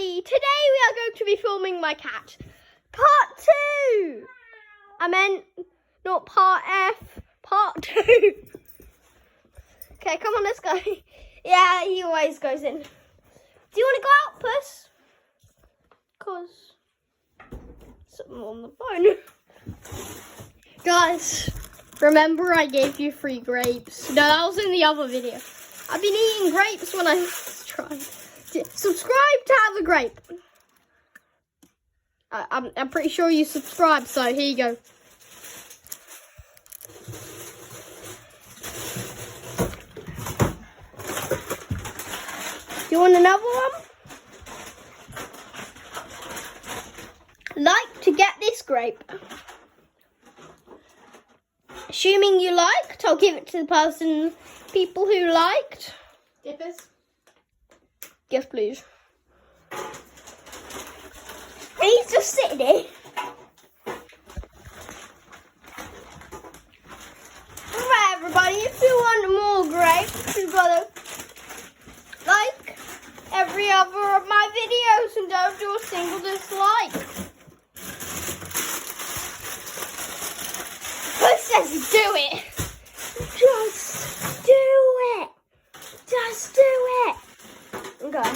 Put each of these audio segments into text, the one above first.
everybody! Today we are going to be filming my cat. Part 2! I meant, not part F, part 2. Okay, come on, let's go. Yeah, he always goes in. Do you want to go out, Puss? Because something on the phone. Guys, remember I gave you free grapes? No, that was in the other video. I've been eating grapes when I was trying. Subscribe to have a grape. I'm pretty sure you subscribed, so here you go. Do you want another one? Like to get this grape. Assuming you liked, I'll give it to the people who liked. Dippers? Yes, please. He's just sitting here. Alright, everybody, if you want more grapes, you've got to like every other of my videos and don't do a single dislike. Puss says do it. Just do it. Just do it. Okay.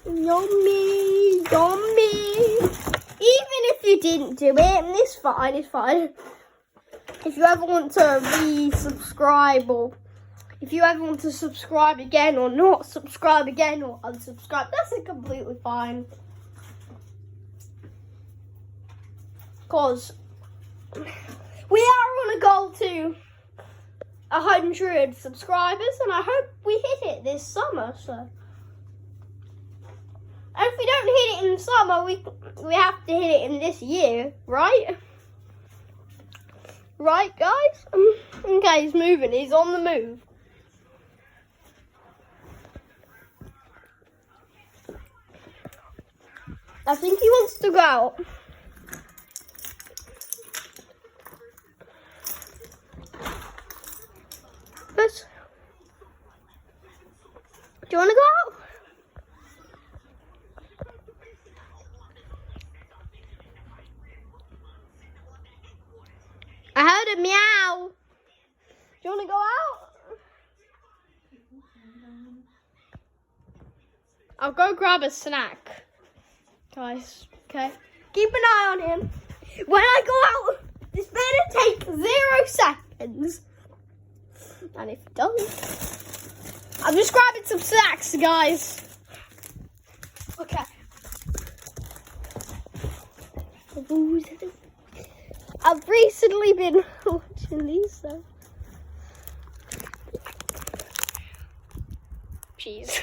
Yummy, yummy. Even if you didn't do it, it's fine, it's fine. If you ever want to resubscribe, or if you ever want to subscribe again or not subscribe again or unsubscribe, that's completely fine. Because we are on a goal to 100 subscribers, and I hope we hit it this summer. So, and if we don't hit it in the summer, we have to hit it in this year, right? Right, guys? Okay, he's moving. He's on the move. I think he wants to go out. Puss, do you want to go out? I heard a meow. Do you want to go out? I'll go grab a snack, guys. Okay. Keep an eye on him. When I go out, this better take 0 seconds. And if it doesn't, I'm just grabbing some snacks, guys. Okay. I've recently been watching these, so. Jeez.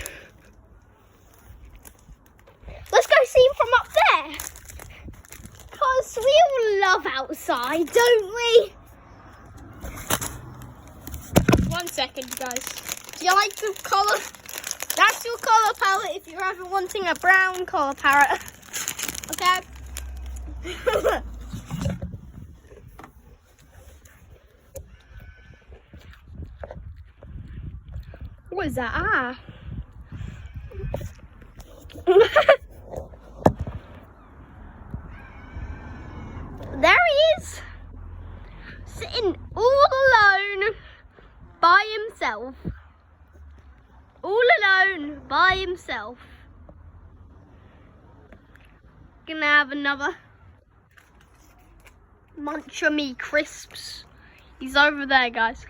Let's go see him from up there. Because we all love outside, don't we? 1 second, guys. Do you like the colour? That's your colour palette if you're ever wanting a brown colour palette. Okay? What is that? Ah. There he is. Sitting all alone. By himself. All alone by himself. Gonna have another munch of me crisps. He's over there, guys.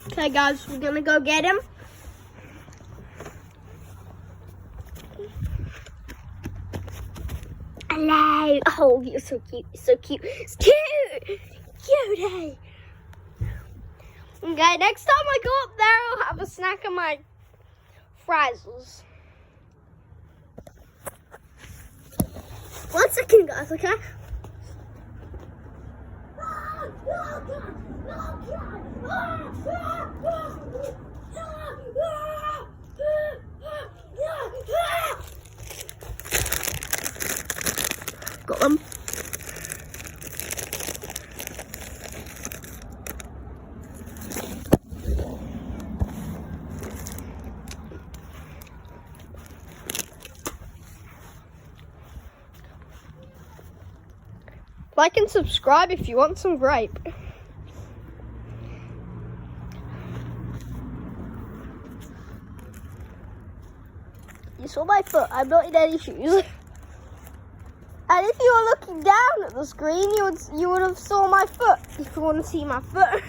Okay, guys, we're gonna go get him. Hello. Oh, you're so cute. So cute. It's cute. Cutie. Okay, next time I go up there, I'll have a snack of my Frazzles. 1 second, guys, okay? Got them. Like and subscribe if you want some grape. You saw my foot. I'm not in any shoes. And if you were looking down at the screen, you would have saw my foot. If you want to see my foot.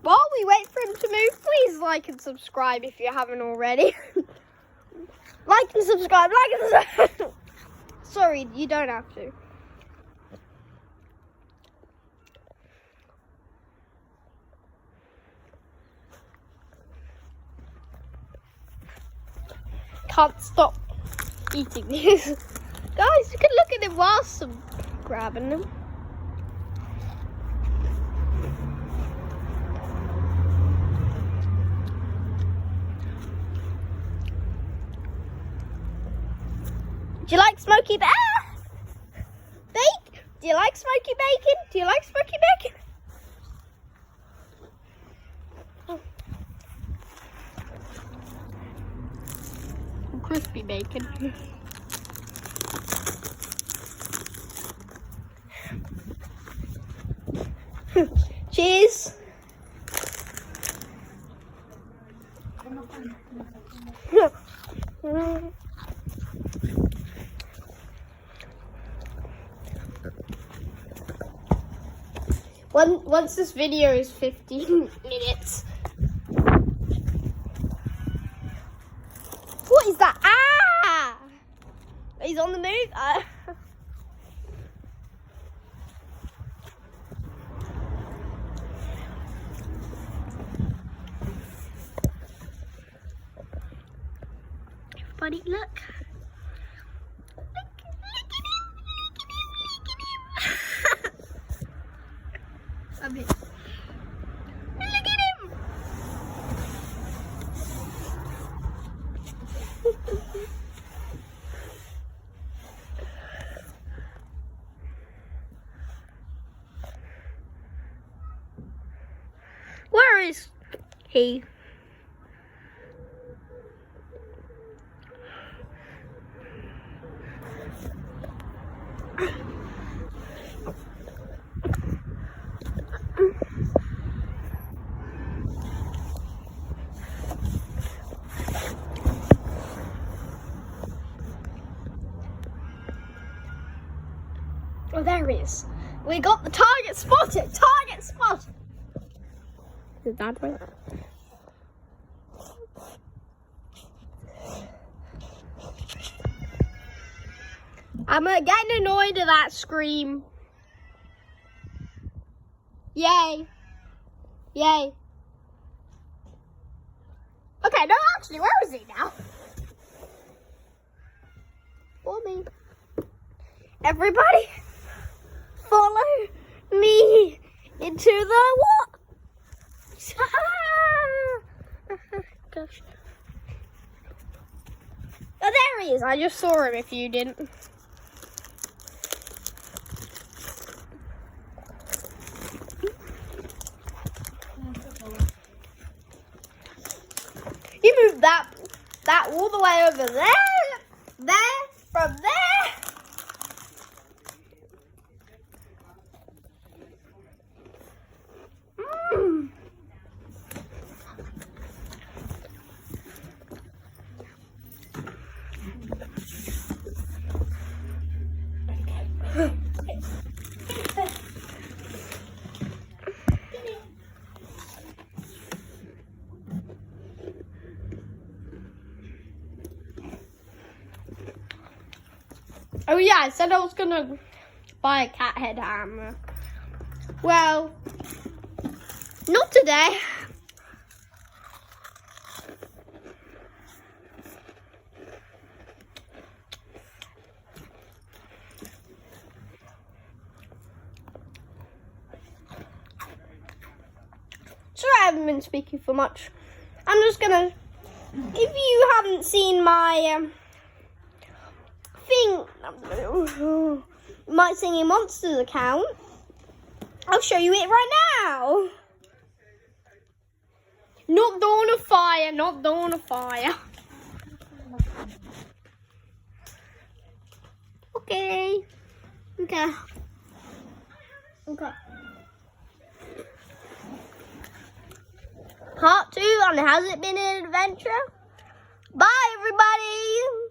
While we wait for him to move, please like and subscribe if you haven't already. Like and subscribe, like and subscribe. Sorry, you don't have to. Can't stop eating these. Guys, you can look at him whilst I'm grabbing them. Do you like smoky bacon? Do you like smoky bacon? Do you like smoky bacon? Oh. Crispy bacon. Cheers. Once this video is 15 minutes. What is that? Ah! He's on the move. Everybody, look. A bit. Look at him! Where is he? Oh, there he is. We got the target spotted. Target spotted. Is it that way? I'm getting annoyed at that scream. Yay. Yay. Okay, no, actually, where is he now? Follow me. Everybody, follow me into the what? Gosh. Oh, there he is. I just saw him if you didn't. You moved that all the way over there, from there. Oh yeah, I said I was gonna buy a cat head hammer. Well, not today. Sorry, I haven't been speaking for much. I'm just gonna. If you haven't seen my thing, My Singing Monsters account, I'll show you it right now. Not Dawn of Fire, not Dawn of Fire. Okay. Okay. Okay. Part 2 on Has It Been an Adventure? Bye, everybody.